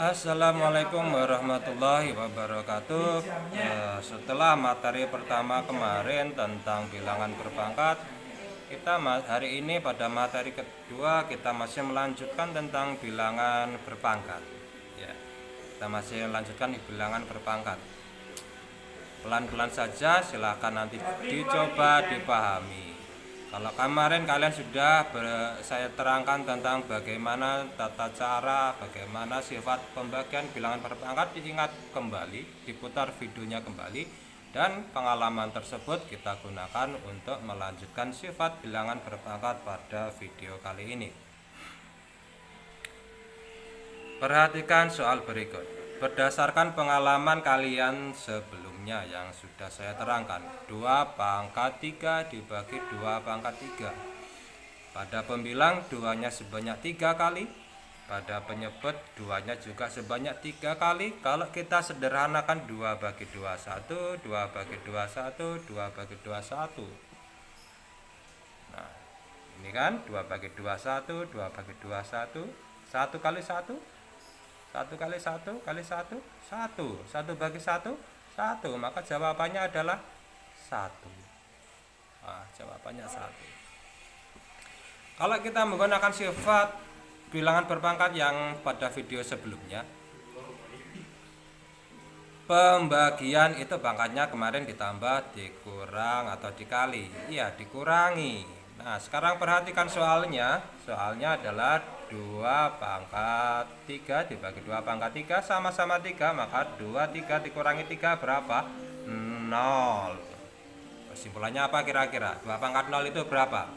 Assalamualaikum warahmatullahi wabarakatuh. Setelah materi pertama kemarin tentang bilangan berpangkat, hari ini pada materi kedua kita masih melanjutkan tentang bilangan berpangkat. Ya, kita masih melanjutkan bilangan berpangkat. Pelan-pelan saja, silahkan nanti dicoba dipahami. Kalau kemarin kalian sudah saya terangkan tentang bagaimana tata cara, bagaimana sifat pembagian bilangan berpangkat, diingat kembali, diputar videonya kembali, dan pengalaman tersebut kita gunakan untuk melanjutkan sifat bilangan berpangkat pada video kali ini. Perhatikan soal berikut. Berdasarkan pengalaman kalian sebelumnya yang sudah saya terangkan, 2 pangkat 3 dibagi 2 pangkat 3. Pada pembilang 2-nya sebanyak 3 kali, pada penyebut 2-nya juga sebanyak 3 kali. Kalau kita sederhanakan 2 bagi 2 1, 2 bagi 2 1, 2 bagi 2 1. Nah, ini kan 2 bagi 2 1, 2 bagi 2 1, 1 kali 1, 1 kali 1 kali 1, 1. 1 bagi 1, 1. Maka jawabannya adalah 1. Jawabannya 1. Kalau kita menggunakan sifat bilangan berpangkat yang pada video sebelumnya, pembagian itu pangkatnya kemarin ditambah, dikurang, atau dikali. Iya, dikurangi. Nah, sekarang perhatikan soalnya. Soalnya adalah 2 pangkat 3 dibagi 2 pangkat 3 sama-sama 3, maka 2 3 dikurangi 3 berapa? 0. Kesimpulannya apa kira-kira? 2 pangkat 0 itu berapa?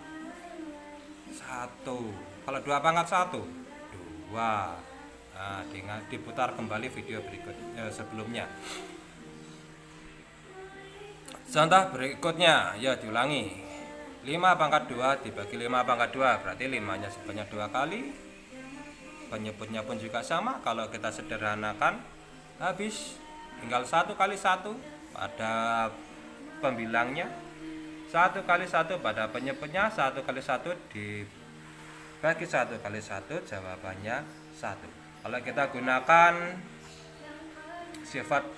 1. Kalau 2 pangkat 1? 2. Nah, diputar kembali video berikut sebelumnya. Contoh berikutnya, ya diulangi. 5 pangkat 2 dibagi 5 pangkat 2, berarti 5-nya sebanyak 2 kali. Penyebutnya pun juga sama. Kalau kita sederhanakan, habis tinggal 1 kali 1 pada pembilangnya, 1 kali 1 pada penyebutnya, 1 kali 1 dibagi 1 kali 1, jawabannya 1. Kalau kita gunakan sifat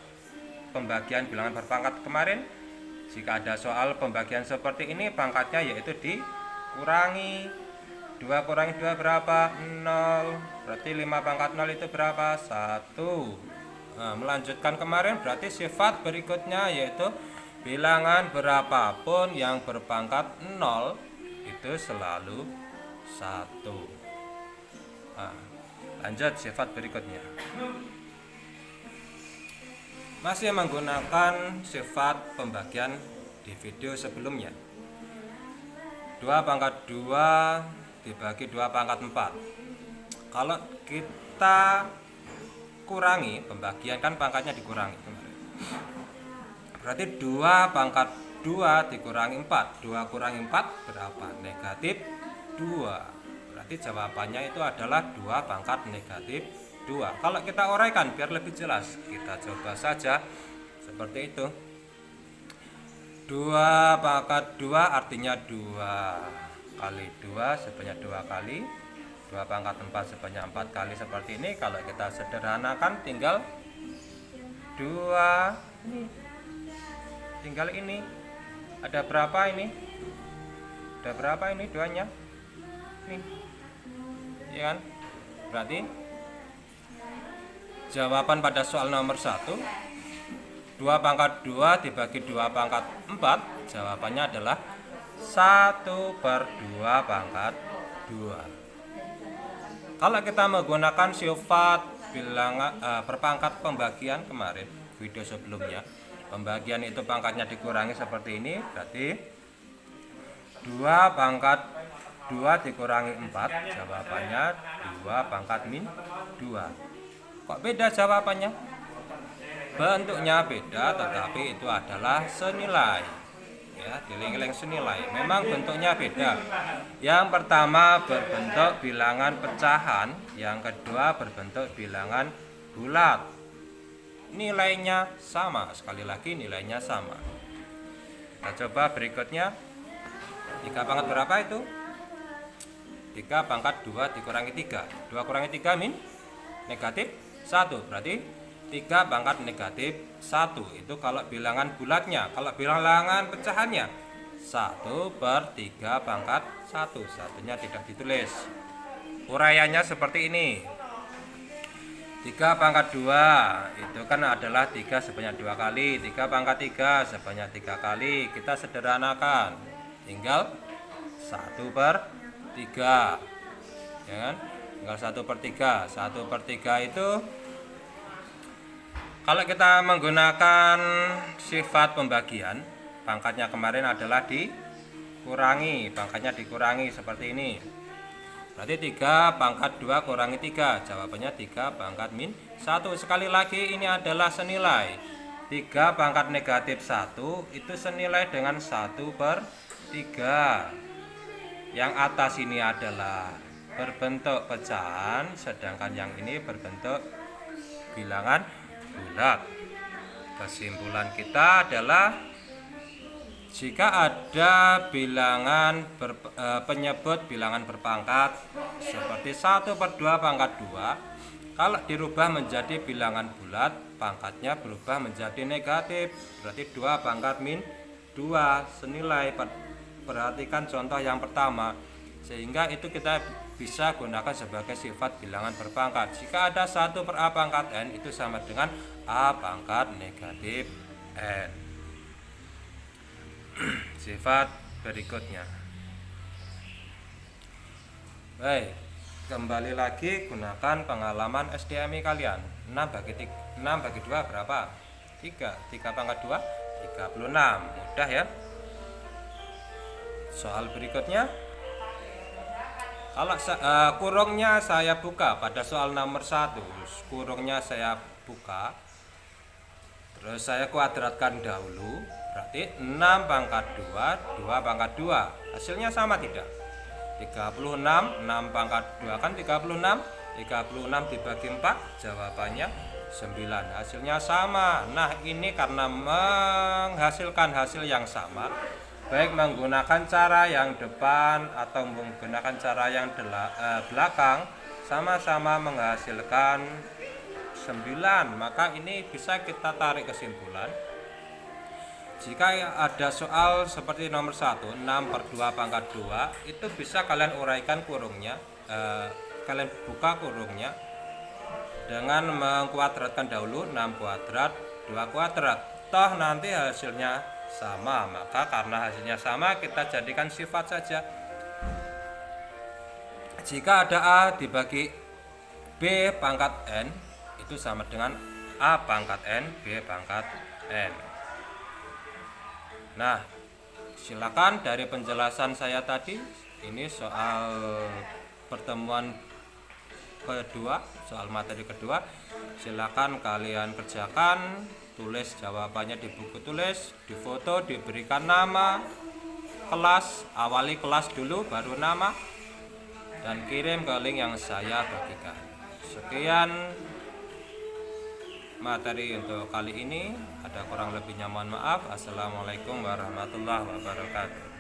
pembagian bilangan berpangkat kemarin, jika ada soal pembagian seperti ini, pangkatnya yaitu dikurangi. 2 kurangi 2 berapa? 0. Berarti 5 pangkat 0 itu berapa? 1. Nah, melanjutkan kemarin, berarti sifat berikutnya yaitu bilangan berapapun yang berpangkat 0 itu selalu 1. Nah, lanjut sifat berikutnya. Masih menggunakan sifat pembagian di video sebelumnya. 2 pangkat 2 dibagi 2 pangkat 4. Kalau kita kurangi, pembagian kan pangkatnya dikurangi kemarin. Berarti 2 pangkat 2 dikurangi 4. 2 kurangi 4 berapa? Negatif 2. Berarti jawabannya itu adalah 2 pangkat negatif 2. Kalau kita uraikan biar lebih jelas, kita coba saja seperti itu. 2 pangkat 2 artinya 2 kali 2 sebanyak 2 kali. 2 pangkat 4 sebanyak 4 kali, seperti ini. Kalau kita sederhanakan tinggal 2 ini. Tinggal ini. Ada berapa ini? Ada berapa ini 2-nya? Nih. Ya kan? Berarti jawaban pada soal nomor 1, 2 pangkat 2 dibagi 2 pangkat 4, jawabannya adalah 1/2 pangkat 2. Kalau kita menggunakan sifat bilangan berpangkat pembagian kemarin, video sebelumnya, pembagian itu pangkatnya dikurangi seperti ini, berarti 2 pangkat 2 dikurangi 4, jawabannya 2 pangkat min 2. Kok beda jawabannya? Bentuknya beda, tetapi itu adalah senilai. Ya, dieling-eling senilai. Memang bentuknya beda. Yang pertama berbentuk bilangan pecahan, yang kedua berbentuk bilangan bulat. Nilainya sama, sekali lagi nilainya sama. Kita coba berikutnya. 3 pangkat berapa itu? 3 pangkat 2 dikurangi 3. 2 kurangi 3 min negatif 1. Berarti 3 pangkat negatif 1. Itu kalau bilangan bulatnya. Kalau bilangan pecahannya 1/3 pangkat 1. Satunya tidak ditulis. Uraiannya seperti ini. 3 pangkat 2 itu kan adalah 3 sebanyak 2 kali. 3 pangkat 3 sebanyak 3 kali. Kita sederhanakan, tinggal 1/3, ya kan? Tinggal 1/3. 1/3 itu kalau kita menggunakan sifat pembagian, pangkatnya kemarin adalah dikurangi, pangkatnya dikurangi seperti ini. Berarti 3 pangkat 2 kurangi 3, jawabannya 3 pangkat min 1. Sekali lagi ini adalah senilai. 3 pangkat negatif 1 itu senilai dengan 1/3. Yang atas ini adalah berbentuk pecahan, sedangkan yang ini berbentuk bilangan bulat. Kesimpulan kita adalah jika ada bilangan penyebut bilangan berpangkat seperti 1/2 pangkat 2, kalau dirubah menjadi bilangan bulat, pangkatnya berubah menjadi negatif. Berarti 2 pangkat min 2 senilai. Perhatikan contoh yang pertama, sehingga itu kita bisa gunakan sebagai sifat bilangan berpangkat. Jika ada 1/A pangkat n itu sama dengan A pangkat negatif n. Sifat berikutnya. Baik, kembali lagi gunakan pengalaman SDMI kalian. 6 bagi 2 berapa? 3. 3 pangkat 2 36. Mudah ya. Soal berikutnya. Kalau kurungnya saya buka pada soal nomor 1, kurungnya saya buka, terus saya kuadratkan dahulu, berarti 6 pangkat 2, 2 pangkat 2. Hasilnya sama tidak? 36, 6 pangkat 2 kan 36. 36 dibagi 4, jawabannya 9. Hasilnya sama. Nah, ini karena menghasilkan hasil yang sama, baik menggunakan cara yang depan atau menggunakan cara yang belakang, sama-sama menghasilkan 9. Maka ini bisa kita tarik kesimpulan. Jika ada soal seperti nomor 1, 6/2 pangkat 2, itu bisa kalian uraikan kurungnya, kalian buka kurungnya dengan mengkuadratkan dahulu 6 kuadrat, 2 kuadrat. Toh nanti hasilnya sama, maka karena hasilnya sama kita jadikan sifat saja. Jika ada A dibagi B pangkat N, itu sama dengan A pangkat N, B pangkat N. Nah, silakan dari penjelasan saya tadi, ini soal pertemuan kedua, soal materi kedua, silakan kalian kerjakan, tulis jawabannya di buku tulis, difoto, diberikan nama kelas, awali kelas dulu baru nama, dan kirim ke link yang saya bagikan. Sekian materi untuk kali ini. Ada kurang lebihnya mohon maaf. Assalamualaikum warahmatullahi wabarakatuh.